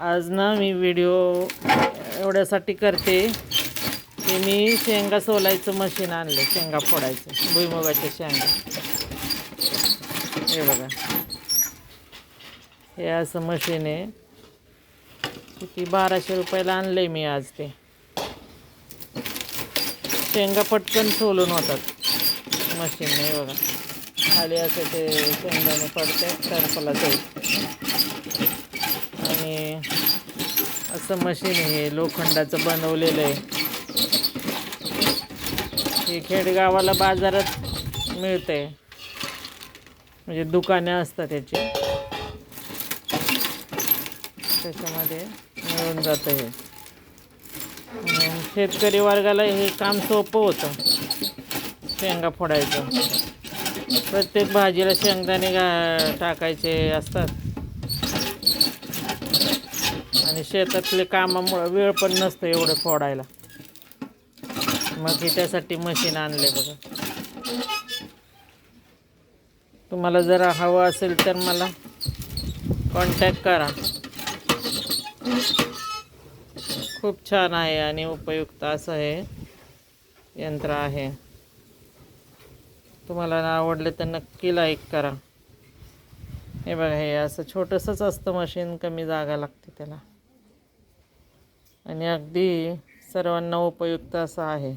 आज ना मी व्हिडिओ एवढ्यासाठी करते की मी शेंगा सोलायचं मशीन आणलं, शेंगा फोडायचं, भुईमुगाच्या शेंगा. हे बघा, हे असं मशीन आहे. किती 1200 रुपयाला आणलं आहे मी आज. ते शेंगा पटकन सोलून होतात मशीनने. हे बघा, खाली असं ते शेंगाने पडतात टरफलाचं. आणि असं मशीन हे लोखंडाचं बनवलेलं आहे. हे खेडेगावाला बाजारात मिळते, म्हणजे दुकाने असतात त्याची, त्याच्यामध्ये मिळून जातं हे. शेतकरी वर्गाला हे काम सोपं होतं, शेंगा फोडायचं. प्रत्येक भाजीला शेंगदाणे टाकायचे असतात आणि शेतातले कामामुळं वेळ पण नसतं एवढं फोडायला. मग त्यासाठी मशीन आणले बघा. तुम्हाला जर हवं असेल तर मला कॉन्टॅक्ट करा. खूप छान आहे आणि उपयुक्त असं हे यंत्र आहे. तुम्हाला आवडले तर नक्की लाईक करा. हे बघा, हे असं छोटंसंच असतं मशीन, कमी जागा लागते त्याला आणि अगदी सर्वांना उपयुक्त असं आहे.